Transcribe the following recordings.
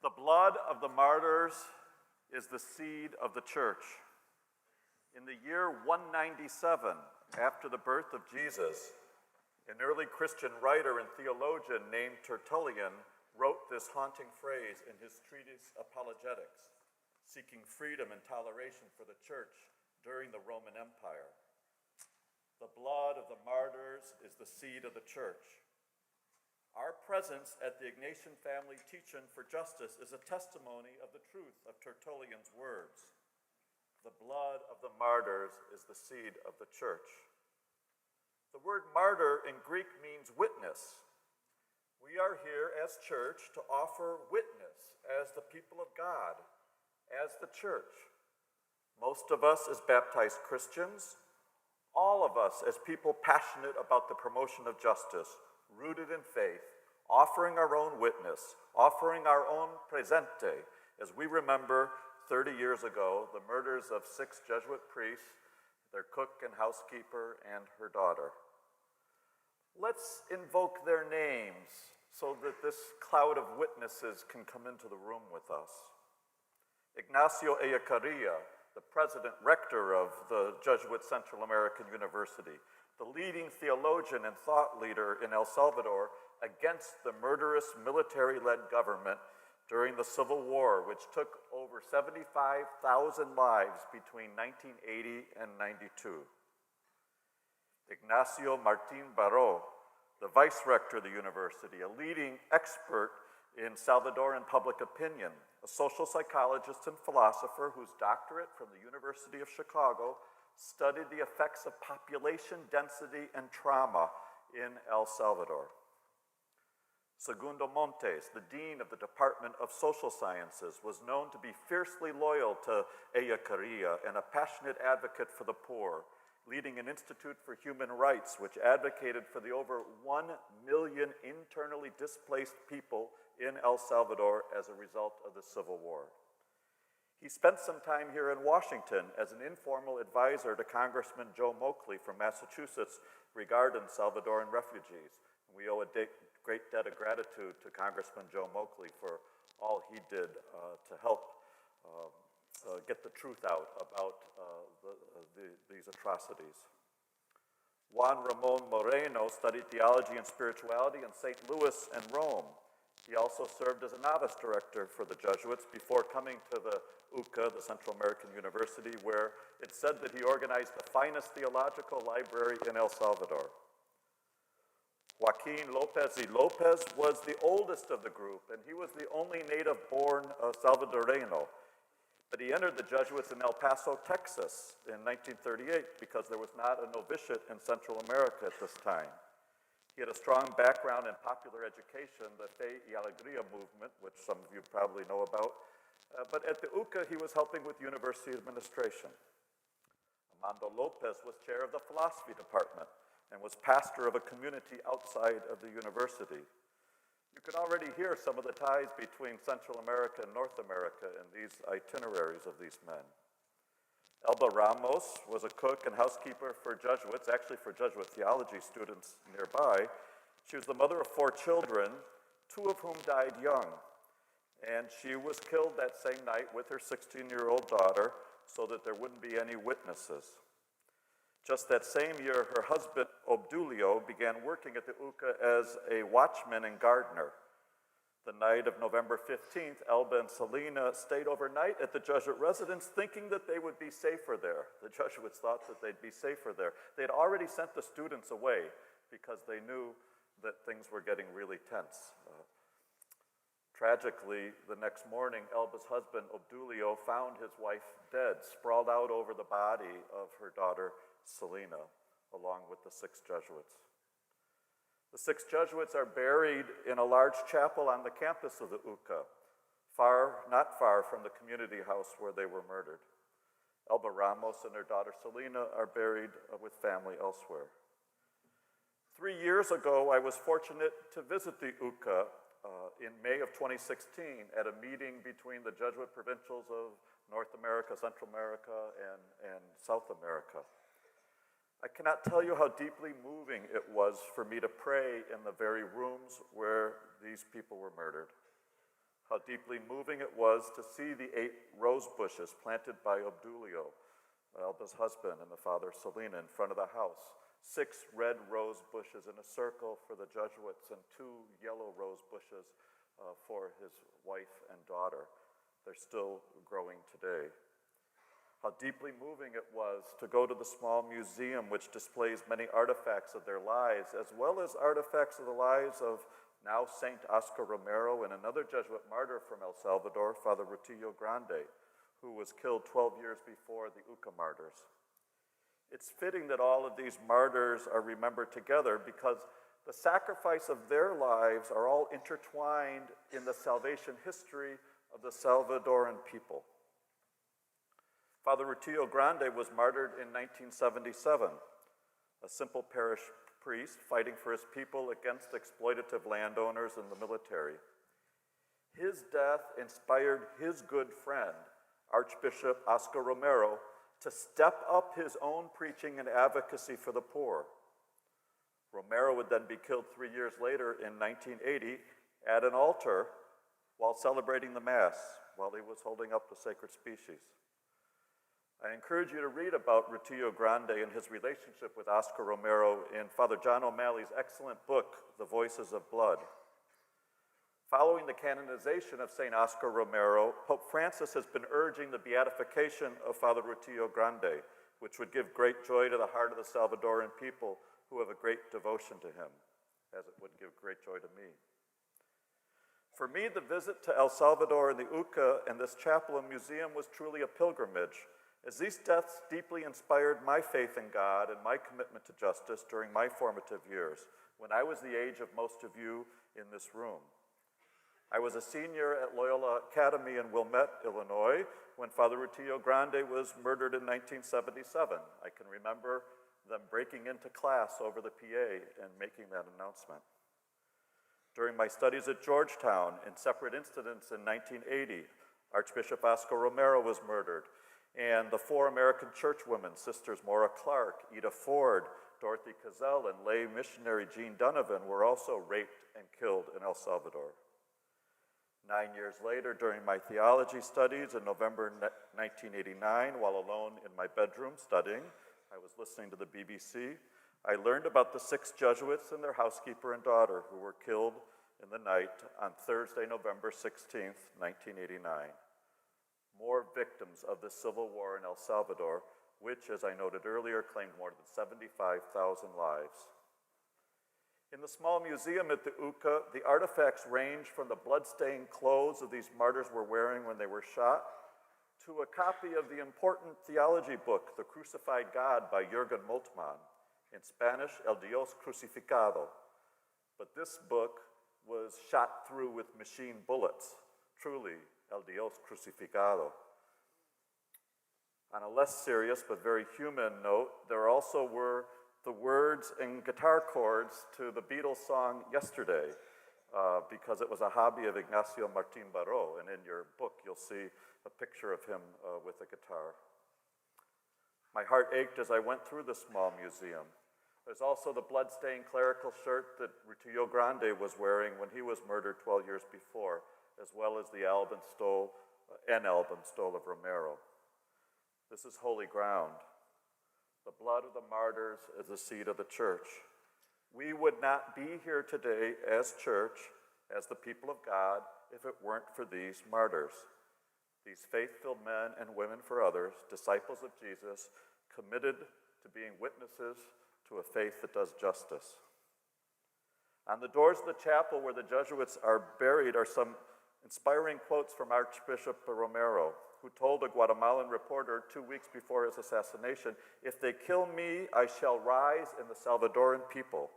The blood of the martyrs is the seed of the church. In the year 197, after the birth of Jesus, an early Christian writer and theologian named Tertullian wrote this haunting phrase in his treatise Apologetics, seeking freedom and toleration for the church during the Roman Empire. The blood of the martyrs is the seed of the church. Our presence at the Ignatian Family Teach-In for Justice is a testimony of the truth of Tertullian's words. The blood of the martyrs is the seed of the church. The word martyr in Greek means witness. We are here as church to offer witness as the people of God, as the church. Most of us as baptized Christians, all of us as people passionate about the promotion of justice, rooted in faith, offering our own witness, offering our own presente, as we remember 30 years ago the murders of 6 Jesuit priests, their cook and housekeeper, and her daughter. Let's invoke their names so that this cloud of witnesses can come into the room with us. Ignacio Ellacuría, the president rector of the Jesuit Central American University, the leading theologian and thought leader in El Salvador against the murderous military-led government during the Civil War, which took over 75,000 lives between 1980 and 92. Ignacio Martín Baró, the vice rector of the university, a leading expert in Salvadoran public opinion, a social psychologist and philosopher whose doctorate from the University of Chicago studied the effects of population density and trauma in El Salvador. Segundo Montes, the dean of the Department of Social Sciences, was known to be fiercely loyal to Ellacuría and a passionate advocate for the poor, leading an Institute for Human Rights which advocated for the over 1 million internally displaced people in El Salvador as a result of the Civil War. He spent some time here in Washington as an informal advisor to Congressman Joe Moakley from Massachusetts regarding Salvadoran refugees. We owe a great debt of gratitude to Congressman Joe Moakley for all he did to help get the truth out about these atrocities. Juan Ramon Moreno studied theology and spirituality in St. Louis and Rome. He also served as a novice director for the Jesuits before coming to the UCA, the Central American University, where it said that he organized the finest theological library in El Salvador. Joaquin Lopez y Lopez was the oldest of the group, and he was the only native-born Salvadoreño. But he entered the Jesuits in El Paso, Texas in 1938 because there was not a novitiate in Central America at this time. He had a strong background in popular education, the Fe y Alegría movement, which some of you probably know about. But at the UCA, he was helping with university administration. Armando Lopez was chair of the philosophy department and was pastor of a community outside of the university. You can already hear some of the ties between Central America and North America in these itineraries of these men. Alba Ramos was a cook and housekeeper for Jesuits, actually for Jesuit theology students nearby. She was the mother of 4 children, 2 of whom died young. And she was killed that same night with her 16-year-old daughter so that there wouldn't be any witnesses. Just that same year, her husband, Obdulio, began working at the UCA as a watchman and gardener. The night of November 15th, Alba and Selena stayed overnight at the Jesuit residence thinking that they would be safer there. The Jesuits thought that they'd be safer there. They had already sent the students away because they knew that things were getting really tense. Tragically, the next morning, Alba's husband, Obdulio, found his wife dead, sprawled out over the body of her daughter, Selena, along with the 6 Jesuits. The 6 Jesuits are buried in a large chapel on the campus of the UCA, not far from the community house where they were murdered. Alba Ramos and her daughter Selena are buried with family elsewhere. 3 years ago, I was fortunate to visit the UCA in May of 2016 at a meeting between the Jesuit provincials of North America, Central America, and South America. I cannot tell you how deeply moving it was for me to pray in the very rooms where these people were murdered. How deeply moving it was to see the 8 rose bushes planted by Obdulio, Alba's husband, and the Father Selina in front of the house. 6 red rose bushes in a circle for the Jesuits and 2 yellow rose bushes for his wife and daughter. They're still growing today. How deeply moving it was to go to the small museum which displays many artifacts of their lives, as well as artifacts of the lives of now Saint Oscar Romero and another Jesuit martyr from El Salvador, Father Rutillo Grande, who was killed 12 years before the UCA martyrs. It's fitting that all of these martyrs are remembered together because the sacrifice of their lives are all intertwined in the salvation history of the Salvadoran people. Father Rutillo Grande was martyred in 1977, a simple parish priest fighting for his people against exploitative landowners and the military. His death inspired his good friend, Archbishop Oscar Romero, to step up his own preaching and advocacy for the poor. Romero would then be killed 3 years later in 1980 at an altar while celebrating the Mass, while he was holding up the sacred species. I encourage you to read about Rutillo Grande and his relationship with Oscar Romero in Father John O'Malley's excellent book, The Voices of Blood. Following the canonization of St. Oscar Romero, Pope Francis has been urging the beatification of Father Rutillo Grande, which would give great joy to the heart of the Salvadoran people who have a great devotion to him, as it would give great joy to me. For me, the visit to El Salvador and the UCA and this chapel and museum was truly a pilgrimage, as these deaths deeply inspired my faith in God and my commitment to justice during my formative years, when I was the age of most of you in this room. I was a senior at Loyola Academy in Wilmette, Illinois, when Father Rutillo Grande was murdered in 1977. I can remember them breaking into class over the PA and making that announcement. During my studies at Georgetown, in separate incidents in 1980, Archbishop Oscar Romero was murdered, and the 4 American churchwomen, Sisters Maura Clark, Ida Ford, Dorothy Cazell, and lay missionary Jean Donovan were also raped and killed in El Salvador. 9 years later, during my theology studies in November 1989, while alone in my bedroom studying, I was listening to the BBC, I learned about the 6 Jesuits and their housekeeper and daughter who were killed in the night on Thursday, November 16th, 1989. More victims of the civil war in El Salvador, which, as I noted earlier, claimed more than 75,000 lives. In the small museum at the UCA, the artifacts range from the blood-stained clothes of these martyrs were wearing when they were shot to a copy of the important theology book, The Crucified God by Jürgen Moltmann, in Spanish, El Dios Crucificado. But this book was shot through with machine bullets, truly El Dios Crucificado. On a less serious but very human note, there also were the words and guitar chords to the Beatles song Yesterday, because it was a hobby of Ignacio Martín Baró, and in your book you'll see a picture of him with a guitar. My heart ached as I went through the small museum. There's also the blood-stained clerical shirt that Rutillo Grande was wearing when he was murdered 12 years before, as well as the album stole of Romero. This is holy ground. The blood of the martyrs is the seed of the church. We would not be here today as church, as the people of God, if it weren't for these martyrs. These faith-filled men and women for others, disciples of Jesus, committed to being witnesses to a faith that does justice. On the doors of the chapel where the Jesuits are buried are some inspiring quotes from Archbishop Romero, who told a Guatemalan reporter 2 weeks before his assassination, "If they kill me, I shall rise in the Salvadoran people."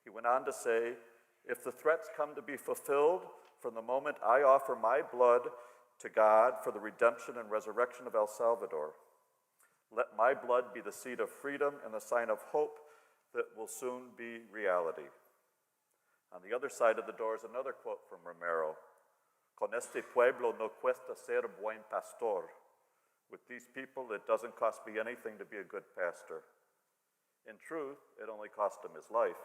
He went on to say, "If the threats come to be fulfilled, from the moment I offer my blood to God for the redemption and resurrection of El Salvador, let my blood be the seed of freedom and the sign of hope that will soon be reality." On the other side of the door is another quote from Romero. "Con este pueblo no cuesta ser buen pastor." With these people, it doesn't cost me anything to be a good pastor. In truth, it only cost him his life,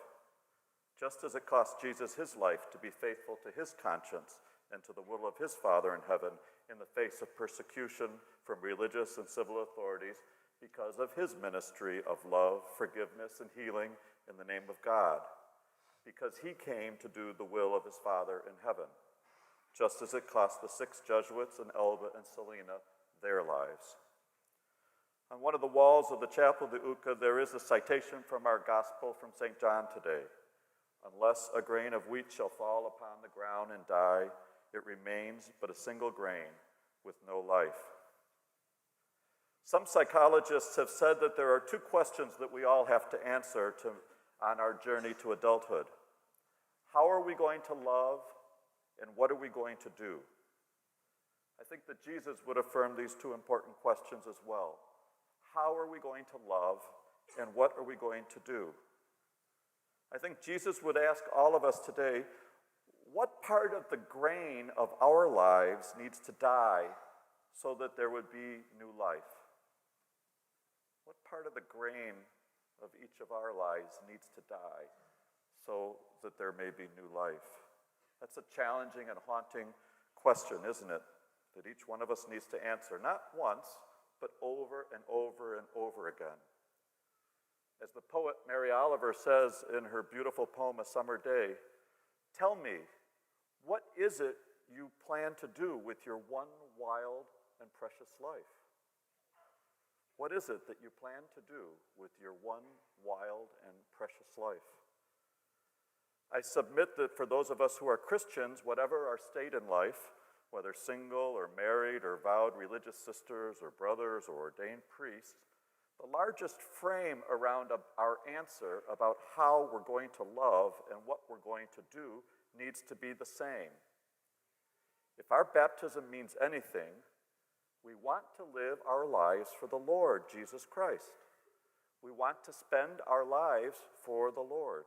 just as it cost Jesus his life to be faithful to his conscience and to the will of his Father in heaven in the face of persecution from religious and civil authorities because of his ministry of love, forgiveness, and healing in the name of God, because he came to do the will of his Father in heaven, just as it cost the 6 Jesuits in Alba and Selena their lives. On one of the walls of the Chapel de Uca, there is a citation from our Gospel from St. John today. Unless a grain of wheat shall fall upon the ground and die, it remains but a single grain with no life. Some psychologists have said that there are 2 questions that we all have to answer on our journey to adulthood. How are we going to love, and what are we going to do? I think that Jesus would affirm these 2 important questions as well. How are we going to love, and what are we going to do? I think Jesus would ask all of us today, what part of the grain of our lives needs to die so that there would be new life? What part of the grain of each of our lives needs to die so that there may be new life? That's a challenging and haunting question, isn't it? That each one of us needs to answer, not once, but over and over and over again. As the poet Mary Oliver says in her beautiful poem, A Summer Day, tell me, what is it you plan to do with your one wild and precious life? What is it that you plan to do with your one wild and precious life? I submit that for those of us who are Christians, whatever our state in life, whether single or married or vowed religious sisters or brothers or ordained priests, the largest frame around our answer about how we're going to love and what we're going to do needs to be the same. If our baptism means anything, we want to live our lives for the Lord Jesus Christ. We want to spend our lives for the Lord.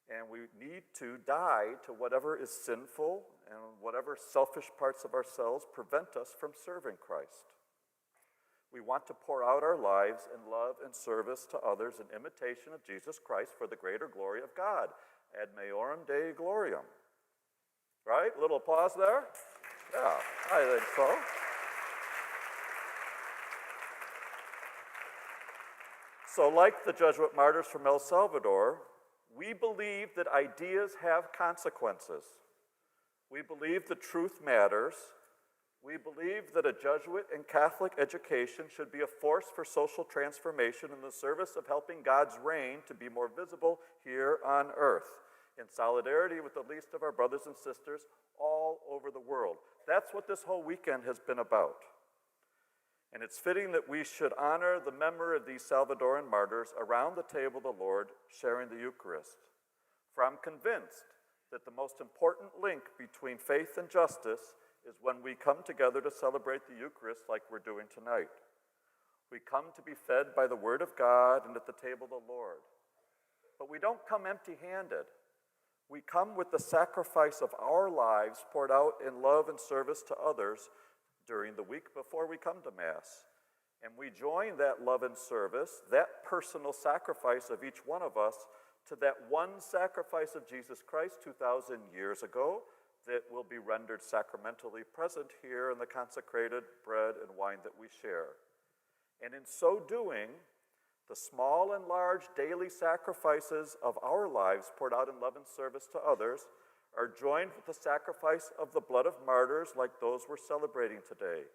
And we need to die to whatever is sinful and whatever selfish parts of ourselves prevent us from serving Christ. We want to pour out our lives in love and service to others in imitation of Jesus Christ for the greater glory of God. Ad maiorem Dei gloriam. Right? A little applause there? Yeah, I think so. So like the Jesuit martyrs from El Salvador, we believe that ideas have consequences. We believe the truth matters. We believe that a Jesuit and Catholic education should be a force for social transformation in the service of helping God's reign to be more visible here on earth, in solidarity with the least of our brothers and sisters all over the world. That's what this whole weekend has been about. And it's fitting that we should honor the memory of these Salvadoran martyrs around the table of the Lord, sharing the Eucharist. For I'm convinced that the most important link between faith and justice is when we come together to celebrate the Eucharist like we're doing tonight. We come to be fed by the Word of God and at the table of the Lord. But we don't come empty-handed. We come with the sacrifice of our lives poured out in love and service to others during the week before we come to Mass. And we join that love and service, that personal sacrifice of each one of us, to that one sacrifice of Jesus Christ 2,000 years ago that will be rendered sacramentally present here in the consecrated bread and wine that we share. And in so doing, the small and large daily sacrifices of our lives poured out in love and service to others are joined with the sacrifice of the blood of martyrs like those we're celebrating today.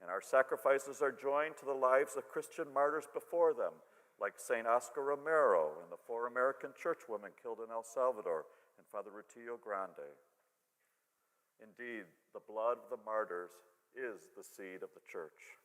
And our sacrifices are joined to the lives of Christian martyrs before them, like St. Oscar Romero and the 4 American churchwomen killed in El Salvador and Father Rutillo Grande. Indeed, the blood of the martyrs is the seed of the church.